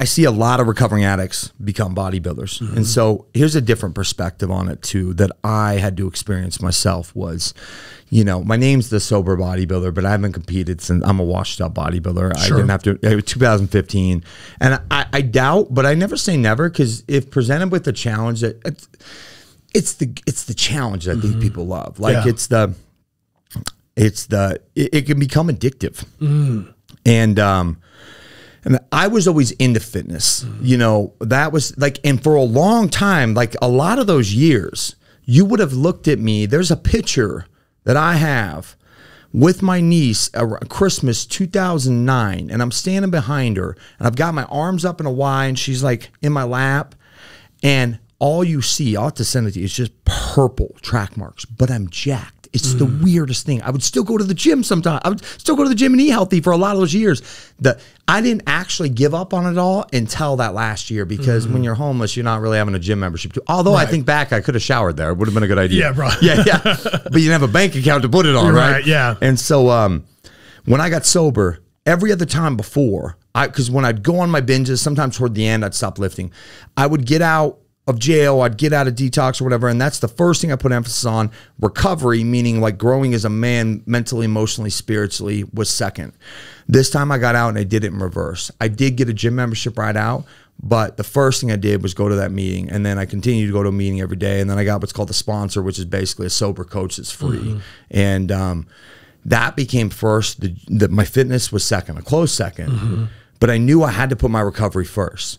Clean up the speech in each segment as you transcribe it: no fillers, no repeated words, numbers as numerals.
I see a lot of recovering addicts become bodybuilders. And so here's a different perspective on it too, that I had to experience myself was, you know, my name's the sober bodybuilder, but I haven't competed since I'm a washed up bodybuilder. I didn't have to, 2015. And I doubt, but I never say never, because if presented with the challenge, that it's the challenge that I think people love. Like it can become addictive. And I was always into fitness, you know, that was like, and for a long time, like a lot of those years, you would have looked at me. There's a picture that I have with my niece around Christmas 2009, and I'm standing behind her, and I've got my arms up in a Y, and she's like in my lap, and all you see, I'll have to send it to you, it's just purple track marks, but I'm jacked. It's the weirdest thing. I would still go to the gym sometimes. I would still go to the gym and eat healthy for a lot of those years. I didn't actually give up on it all until that last year, because when you're homeless, you're not really having a gym membership too. Although I think back, I could have showered there. It would have been a good idea. Yeah, bro. Yeah. But you didn't have a bank account to put it on, right? Yeah. And so when I got sober, every other time before, because when I'd go on my binges, sometimes toward the end, I'd stop lifting. I would get out of jail, I'd get out of detox or whatever, and that's the first thing I put emphasis on. Recovery, meaning like growing as a man, mentally, emotionally, spiritually, was second. This time I got out and I did it in reverse. I did get a gym membership right out, but the first thing I did was go to that meeting, and then I continued to go to a meeting every day, and then I got what's called the sponsor, which is basically a sober coach that's free. And that became first. My fitness was second, a close second, but I knew I had to put my recovery first.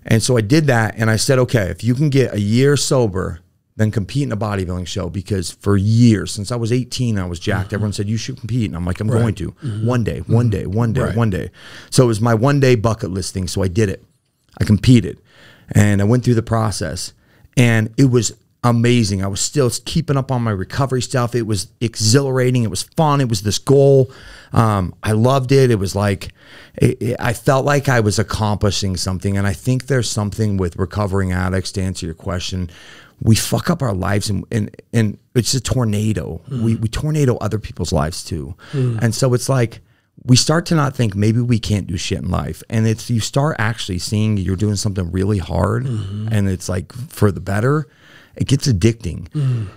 And so I did that, and I said, okay, if you can get a year sober, then compete in a bodybuilding show, because for years, since I was 18, I was jacked. Everyone said, you should compete. And I'm like, I'm going to. One day, one day, one day, one day. So it was my one day bucket list thing. So I did it. I competed, and I went through the process, and it was amazing. I was still keeping up on my recovery stuff. It was exhilarating. It was fun. It was this goal. I loved it. It was like, I felt like I was accomplishing something. And I think there's something with recovering addicts, to answer your question. We fuck up our lives, and it's a tornado. We tornado other people's lives too. And so it's like, we start to not think maybe we can't do shit in life. And it's, you start actually seeing you're doing something really hard, and it's like for the better. It gets addicting.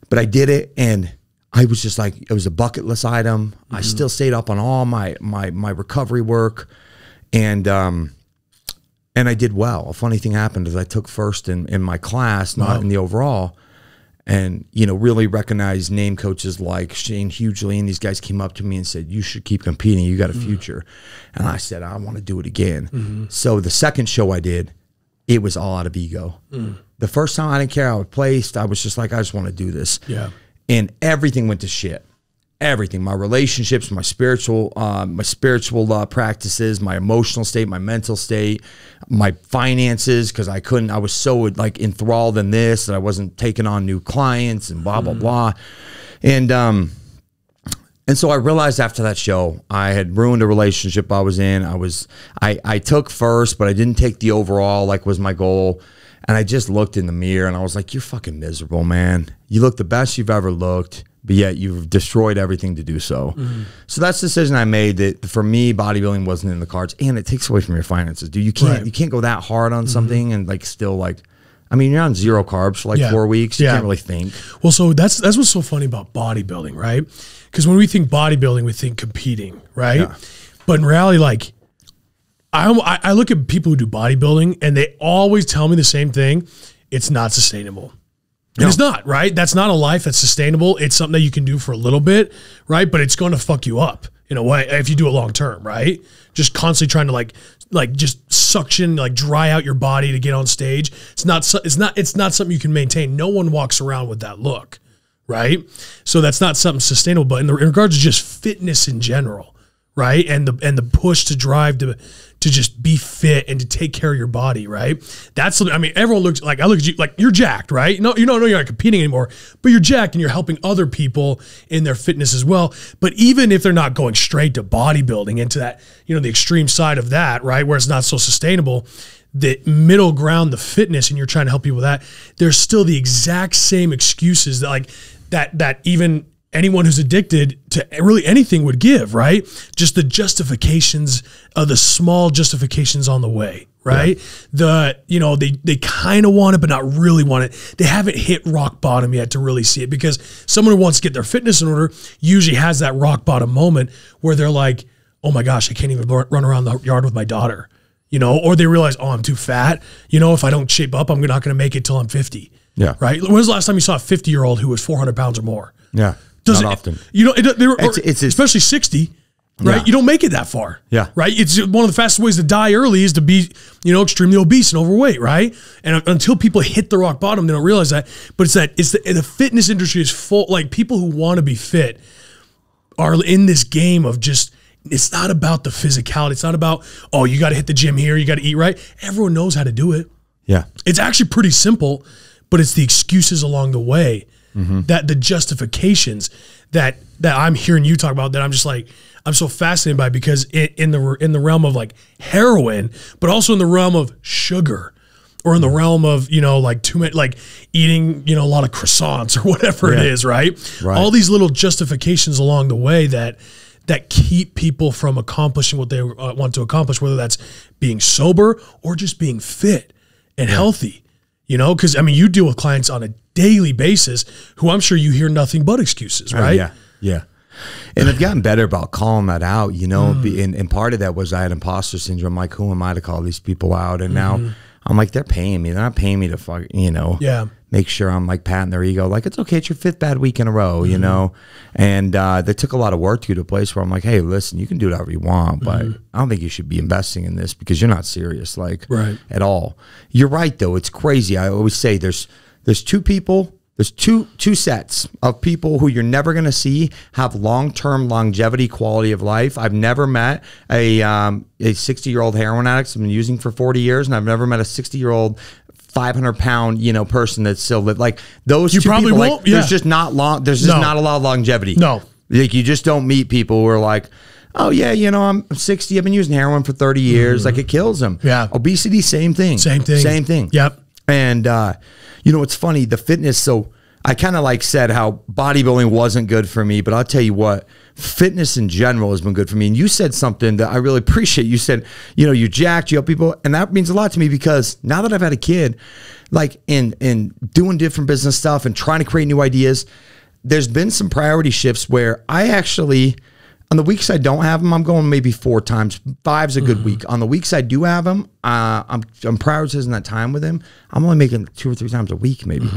But I did it, and I was just like, it was a bucket list item. I still stayed up on all my recovery work, and I did well. A funny thing happened is I took first in my class, not in the overall, and you know, really recognized name coaches like Shane Hughley, and these guys came up to me and said, you should keep competing, you got a future. And I said, I want to do it again. So the second show I did, it was all out of ego. The first time I didn't care how it placed. I was just like, I just want to do this. Yeah. And everything went to shit. Everything, my relationships, my spiritual practices, my emotional state, my mental state, my finances, because I was so like enthralled in this that I wasn't taking on new clients and blah, blah, blah. And so I realized after that show, I had ruined a relationship I was in. I took first, but I didn't take the overall, like was my goal. And I just looked in the mirror and I was like, you're fucking miserable, man. You look the best you've ever looked, but yet you've destroyed everything to do so. So that's the decision I made, that for me, bodybuilding wasn't in the cards, and it takes away from your finances, dude. You can't go that hard on something and like still like, I mean, you're on 0 carbs for like 4 weeks. You can't really think. Well, so that's what's so funny about bodybuilding, right? Because when we think bodybuilding, we think competing, right? But in reality, like, I look at people who do bodybuilding, and they always tell me the same thing. It's not sustainable. And it's not, right? That's not a life that's sustainable. It's something that you can do for a little bit, right? But it's going to fuck you up in a way if you do it long term, right? Just constantly trying to like just suction, like dry out your body to get on stage. It's not something you can maintain. No one walks around with that look, right? So that's not something sustainable. But in regards to just fitness in general, right? And the push to drive to just be fit and to take care of your body, right? That's something, I mean, everyone looks like, I look at you like you're jacked, right? No, you don't know you're not competing anymore, but you're jacked and you're helping other people in their fitness as well. But even if they're not going straight to bodybuilding, into that, you know, the extreme side of that, right? Where it's not so sustainable, the middle ground, the fitness, and you're trying to help people with that, there's still the exact same excuses that like, that even anyone who's addicted to really anything would give, right? Just the justifications of the small justifications on the way, right? Yeah. They kind of want it, but not really want it. They haven't hit rock bottom yet to really see it, because someone who wants to get their fitness in order usually has that rock bottom moment where they're like, oh my gosh, I can't even run around the yard with my daughter, or they realize, oh, I'm too fat. If I don't shape up, I'm not going to make it till I'm 50. Yeah. Right. When was the last time you saw a 50-year-old who was 400 pounds or more? Yeah. Not often. It's especially 60, right? Yeah. You don't make it that far. Yeah. Right. It's one of the fastest ways to die early is to be, extremely obese and overweight. Right. And until people hit the rock bottom, they don't realize that. But the fitness industry is full. Like, people who want to be fit are in this game of just, it's not about the physicality. It's not about, oh, you got to hit the gym here. You got to eat right. Everyone knows how to do it. Yeah. It's actually pretty simple, but it's the excuses along the way. That the justifications that I'm hearing you talk about, that I'm just like, I'm so fascinated by, because in the realm of like heroin, but also in the realm of sugar, or in the realm of, like too many, like eating, a lot of croissants or whatever it is, right? All these little justifications along the way that keep people from accomplishing what they want to accomplish, whether that's being sober or just being fit and healthy. Because you deal with clients on a daily basis who I'm sure you hear nothing but excuses, right? Yeah. And I've gotten better about calling that out, and part of that was I had imposter syndrome. Like, who am I to call these people out? And now I'm like, they're paying me. They're not paying me to make sure I'm like patting their ego. Like, it's okay. It's your 5th bad week in a row, And that took a lot of work to get to a place where I'm like, hey, listen, you can do whatever you want, but I don't think you should be investing in this because you're not serious, at all. You're right, though. It's crazy. I always say there's two people. There's two sets of people who you're never going to see have long-term longevity, quality of life. I've never met a 60-year-old heroin addict who's been using for 40 years, and I've never met a 60-year-old 500-pound, person that's still live. Like, those two people, like, there's just not long. There's just not a lot of longevity. No, like, you just don't meet people who are like, oh yeah, I'm 60. I've been using heroin for 30 years. Like, it kills them. Yeah. Obesity, same thing. Same thing. Yep. And it's funny, the fitness. So I kind of like said how bodybuilding wasn't good for me, but I'll tell you what, fitness in general has been good for me. And you said something that I really appreciate. You said, you're jacked, you help people. And that means a lot to me, because now that I've had a kid, like in doing different business stuff and trying to create new ideas, there's been some priority shifts where I actually, on the weeks I don't have them, I'm going maybe 4 times. 5's a good week. On the weeks I do have them, I'm prioritizing that time with him. I'm only making 2 or 3 times a week, maybe.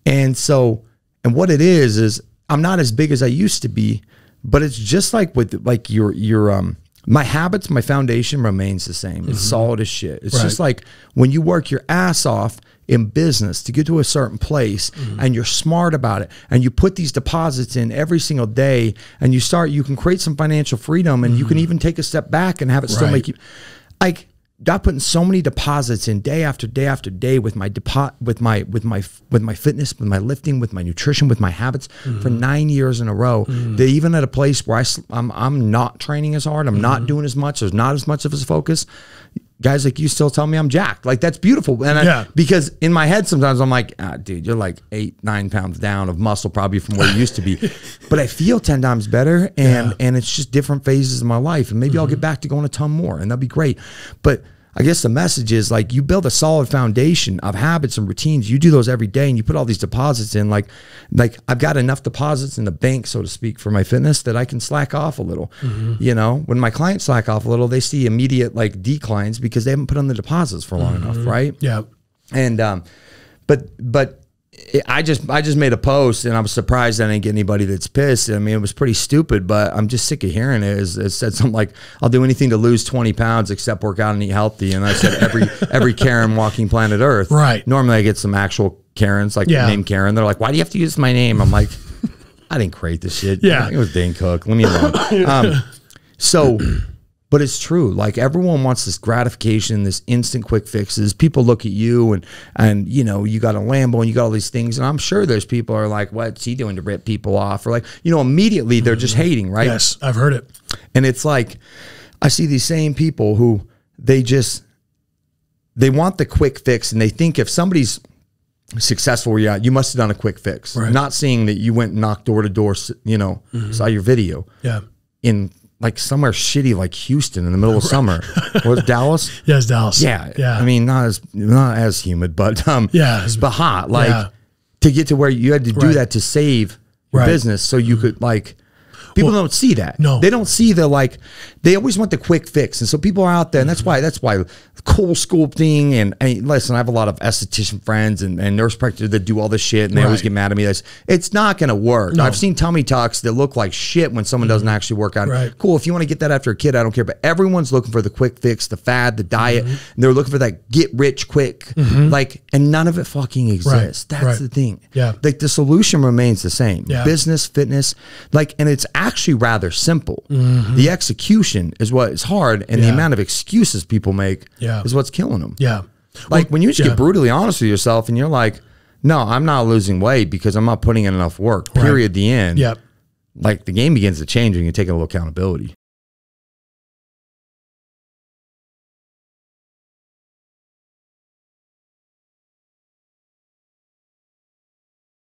And so, and what it is I'm not as big as I used to be, but it's just like with like your my habits, my foundation remains the same. It's solid as shit. It's just like when you work your ass off in business to get to a certain place and you're smart about it and you put these deposits in every single day and you can create some financial freedom and you can even take a step back and have it still make you, like, not putting so many deposits in day after day after day with my with my fitness, with my lifting, with my nutrition, with my habits for 9 years in a row. They're even at a place where I'm not training as hard. I'm not doing as much. There's not as much of a focus. Guys like you still tell me I'm jacked. Like, that's beautiful. And because in my head sometimes I'm like, dude, you're like 8-9 pounds down of muscle probably from where you used to be. But I feel 10 times better, and it's just different phases of my life. And maybe I'll get back to going a ton more, and that'd be great. But I guess the message is, like, you build a solid foundation of habits and routines. You do those every day, and you put all these deposits in. Like I've got enough deposits in the bank, so to speak, for my fitness that I can slack off a little. When my clients slack off a little, they see immediate like declines because they haven't put on the deposits for long enough, right? Yeah. And but I just made a post, and I was surprised I didn't get anybody that's pissed. I mean, it was pretty stupid, but I'm just sick of hearing it. It said something like, I'll do anything to lose 20 pounds except work out and eat healthy. And I said, every Karen walking planet Earth. Right. Normally I get some actual Karens, like named Karen. They're like, why do you have to use my name? I'm like, I didn't create this shit. Yeah. It was Dane Cook. Let me alone. But it's true. Like, everyone wants this gratification, this instant quick fixes. People look at you and you got a Lambo and you got all these things. And I'm sure there's people who are like, what's he doing to rip people off? Or like, immediately they're just hating, right? Yes, I've heard it. And it's like, I see these same people who they want the quick fix, and they think if somebody's successful where you're at, you must have done a quick fix. Right. Not seeing that you went and knocked door to door, you know, saw your video. Yeah. In like somewhere shitty like Houston in the middle of summer. Was it Dallas? Yeah, it's Dallas. Yeah. Yeah. I mean, not as humid, but yeah, but hot. Like to get to where you had to do that to save your business so you could like people don't see that. No. They don't see the like they always want the quick fix. And so people are out there and that's why coal sculpting and listen, I have a lot of esthetician friends and nurse practitioners that do all this shit and they always get mad at me. It's not gonna work. No. I've seen tummy tucks that look like shit when someone doesn't actually work out. Right. Cool, if you want to get that after a kid, I don't care. But everyone's looking for the quick fix, the fad, the diet. And they're looking for that get rich quick. Like, and none of it fucking exists. That's the thing. Yeah. Like the solution remains the same. Yeah. Business, fitness, like, and it's actually rather simple. The execution is what is hard, and the amount of excuses people make is what's killing them. Yeah. Like when you just get brutally honest with yourself and you're like, no, I'm not losing weight because I'm not putting in enough work, period, the end. Yep. Like the game begins to change and you take a little accountability.